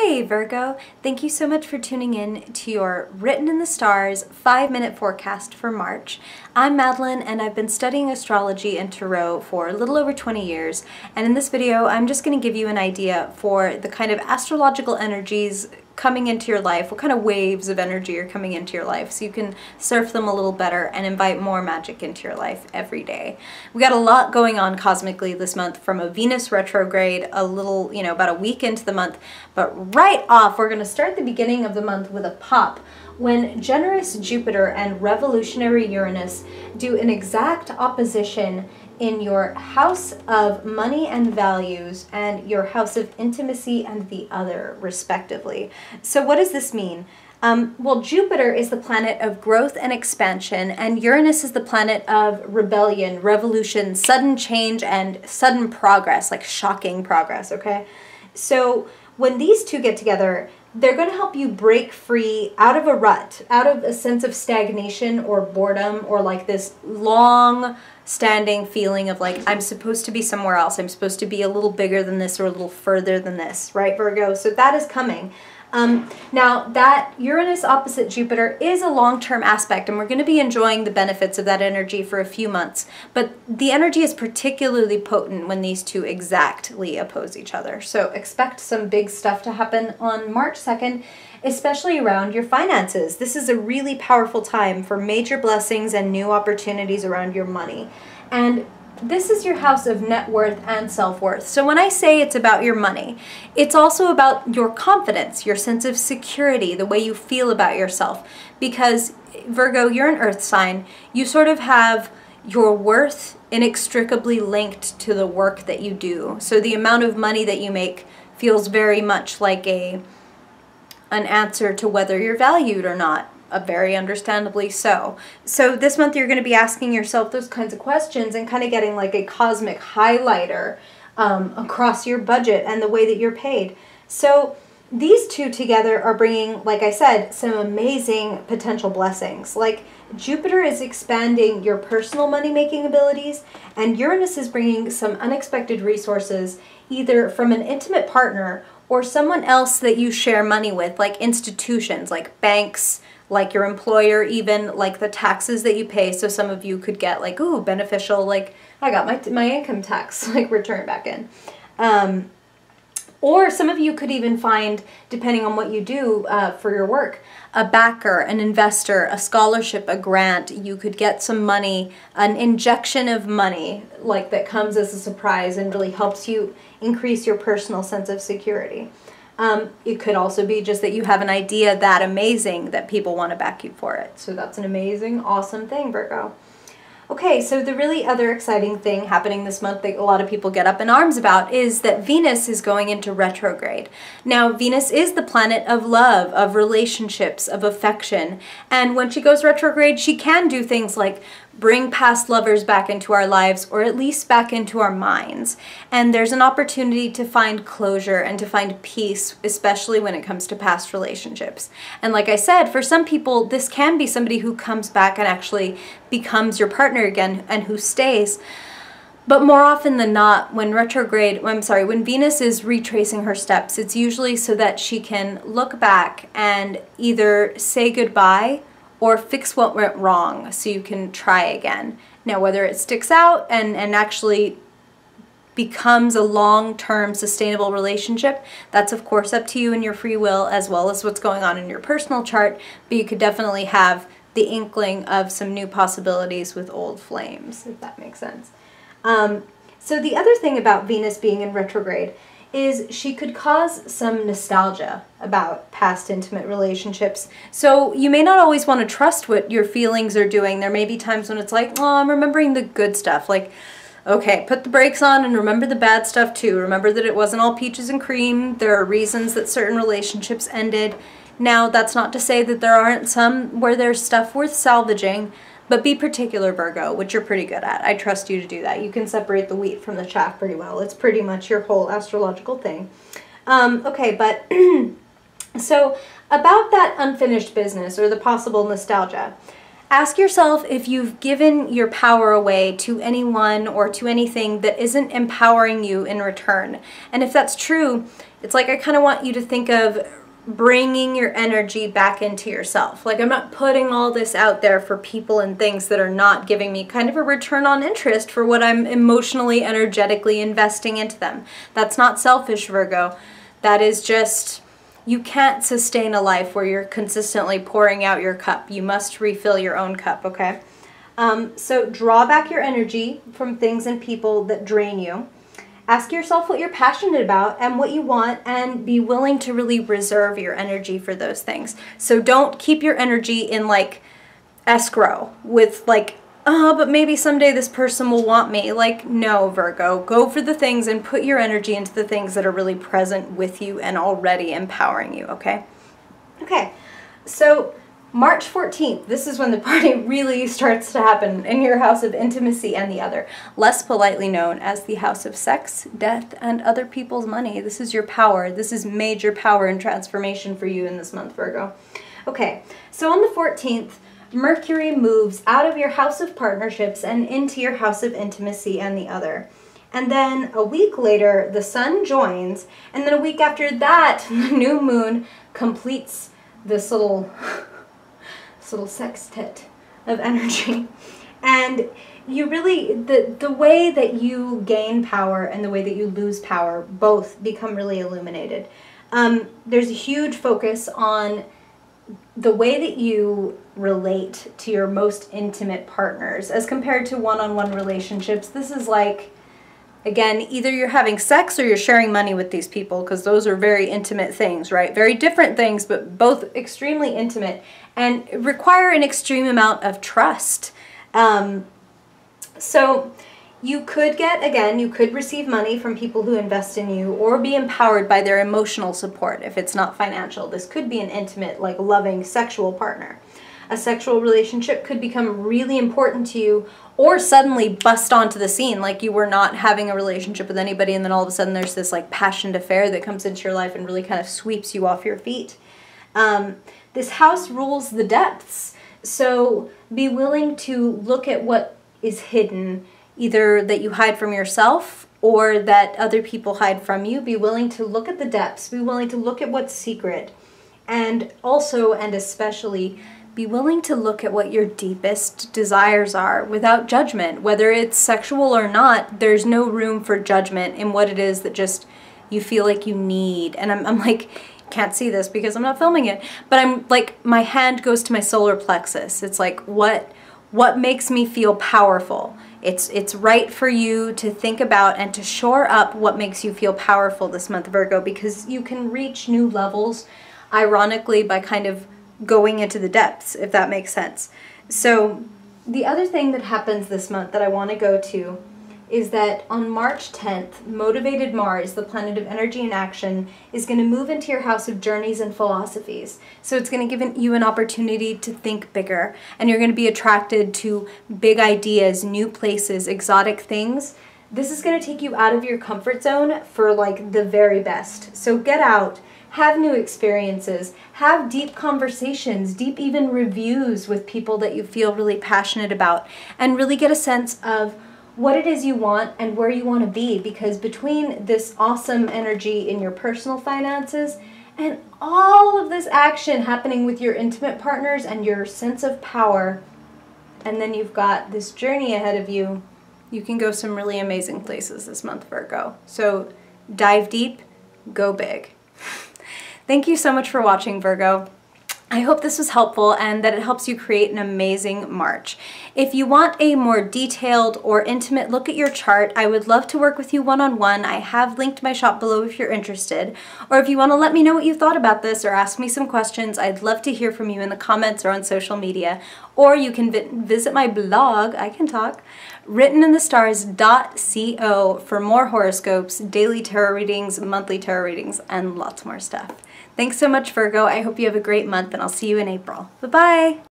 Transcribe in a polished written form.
Hey Virgo, thank you so much for tuning in to your Written in the Stars 5-minute forecast for March. I'm Madeline and I've been studying astrology and tarot for a little over 20 years, and in this video I'm just going to give you an idea for the kind of astrological energies coming into your life, what kind of waves of energy are coming into your life, so you can surf them a little better and invite more magic into your life every day. We got a lot going on cosmically this month, from a Venus retrograde a little, about a week into the month, but right off we're going to start the beginning of the month with a pop when generous Jupiter and revolutionary Uranus do an exact opposition in your house of money and values and your house of intimacy and the other, respectively. So what does this mean? Well, Jupiter is the planet of growth and expansion, and Uranus is the planet of rebellion, revolution, sudden change, and sudden progress, like shocking progress, okay? So when these two get together, they're going to help you break free out of a rut, out of a sense of stagnation or boredom, or like this long standing feeling of like, I'm supposed to be somewhere else. I'm supposed to be a little bigger than this or a little further than this, right, Virgo? So that is coming. Now, that Uranus opposite Jupiter is a long-term aspect, and we're going to be enjoying the benefits of that energy for a few months. But the energy is particularly potent when these two exactly oppose each other. So expect some big stuff to happen on March 2nd, especially around your finances. This is a really powerful time for major blessings and new opportunities around your money. And this is your house of net worth and self-worth. So when I say it's about your money, it's also about your confidence, your sense of security, the way you feel about yourself. Because Virgo, you're an earth sign. You sort of have your worth inextricably linked to the work that you do. So the amount of money that you make feels very much like an answer to whether you're valued or not. Very understandably so. So this month you're going to be asking yourself those kinds of questions and kind of getting like a cosmic highlighter across your budget and the way that you're paid. So these two together are bringing, like I said, some amazing potential blessings. Like Jupiter is expanding your personal money-making abilities, and Uranus is bringing some unexpected resources, either from an intimate partner or someone else that you share money with, like institutions, like banks, like your employer, even like the taxes that you pay. So some of you could get like, ooh, beneficial, like I got my income tax like return back in. Or some of you could even find, depending on what you do for your work, a backer, an investor, a scholarship, a grant. You could get some money, an injection of money, like that comes as a surprise and really helps you increase your personal sense of security. It could also be just that you have an idea that amazing that people want to back you for it. So that's an amazing, awesome thing, Virgo. Okay, so the really other exciting thing happening this month that a lot of people get up in arms about is that Venus is going into retrograde. Now, Venus is the planet of love, of relationships, of affection. And when she goes retrograde, she can do things like bring past lovers back into our lives, or at least back into our minds. And there's an opportunity to find closure and to find peace, especially when it comes to past relationships. And like I said, for some people, this can be somebody who comes back and actually becomes your partner again and who stays. But more often than not, when when Venus is retracing her steps, it's usually so that she can look back and either say goodbye or fix what went wrong so you can try again. Now, whether it sticks out and actually becomes a long-term sustainable relationship, that's of course up to you and your free will, as well as what's going on in your personal chart, but you could definitely have the inkling of some new possibilities with old flames, if that makes sense. So the other thing about Venus being in retrograde is she could cause some nostalgia about past intimate relationships. So you may not always want to trust what your feelings are doing. There may be times when it's like, oh, I'm remembering the good stuff. Like, okay, put the brakes on and remember the bad stuff too. Remember that it wasn't all peaches and cream. There are reasons that certain relationships ended. Now, that's not to say that there aren't some where there's stuff worth salvaging, but be particular, Virgo, which you're pretty good at. I trust you to do that. You can separate the wheat from the chaff pretty well. It's pretty much your whole astrological thing. Okay, but so about that unfinished business or the possible nostalgia, Ask yourself if you've given your power away to anyone or to anything that isn't empowering you in return. And if that's true, it's like I kind of want you to think of bringing your energy back into yourself. Like, I'm not putting all this out there for people and things that are not giving me kind of a return on interest for what I'm emotionally, energetically investing into them. That's not selfish, Virgo. That is just... You can't sustain a life where you're consistently pouring out your cup. You must refill your own cup, okay? So draw back your energy from things and people that drain you. Ask yourself what you're passionate about and what you want, and be willing to really reserve your energy for those things. So don't keep your energy in like escrow with like, oh, but maybe someday this person will want me. Like, no, Virgo, go for the things and put your energy into the things that are really present with you and already empowering you, okay? Okay, so March 14th, this is when the party really starts to happen in your house of intimacy and the other, less politely known as the house of sex, death, and other people's money. This is your power. This is major power and transformation for you in this month, Virgo. Okay, so on the 14th, Mercury moves out of your house of partnerships and into your house of intimacy and the other. And then a week later, the sun joins, and then a week after that, the new moon completes this little sextet of energy. And you really, the way that you gain power and the way that you lose power both become really illuminated. There's a huge focus on the way that you relate to your most intimate partners as compared to one-on-one relationships. This is like, again, either you're having sex or you're sharing money with these people, because those are very intimate things, right? Very different things, but both extremely intimate and require an extreme amount of trust. So you could get, again, you could receive money from people who invest in you or be empowered by their emotional support if it's not financial. This could be an intimate, like loving sexual partner. A sexual relationship could become really important to you or suddenly bust onto the scene, like you were not having a relationship with anybody and then all of a sudden there's this like passionate affair that comes into your life and really kind of sweeps you off your feet. This house rules the depths, so be willing to look at what is hidden, either that you hide from yourself or that other people hide from you. Be willing to look at the depths, be willing to look at what's secret, and also and especially be willing to look at what your deepest desires are without judgment. Whether it's sexual or not, there's no room for judgment in what it is that just you feel like you need. And I'm like, can't see this because I'm not filming it, but I'm like, my hand goes to my solar plexus. It's like, what makes me feel powerful? It's right for you to think about and to shore up what makes you feel powerful this month, Virgo, because you can reach new levels, ironically, by kind of going into the depths, if that makes sense. So the other thing that happens this month that I want to go to is that on March 10th, motivated Mars, the planet of energy and action, is going to move into your house of journeys and philosophies. So it's going to give you an opportunity to think bigger, and you're going to be attracted to big ideas, new places, exotic things. This is going to take you out of your comfort zone for like the very best. So get out, have new experiences, have deep conversations, deep even reviews with people that you feel really passionate about, and really get a sense of what it is you want and where you want to be, because between this awesome energy in your personal finances and all of this action happening with your intimate partners and your sense of power, and then you've got this journey ahead of you, you can go some really amazing places this month, Virgo. So dive deep, go big. Thank you so much for watching, Virgo. I hope this was helpful and that it helps you create an amazing March. If you want a more detailed or intimate look at your chart, I would love to work with you one-on-one. I have linked my shop below if you're interested. Or if you want to let me know what you thought about this or ask me some questions, I'd love to hear from you in the comments or on social media. Or you can visit my blog, I can talk, writteninthestars.co for more horoscopes, daily tarot readings, monthly tarot readings, and lots more stuff. Thanks so much, Virgo. I hope you have a great month, and I'll see you in April. Bye-bye!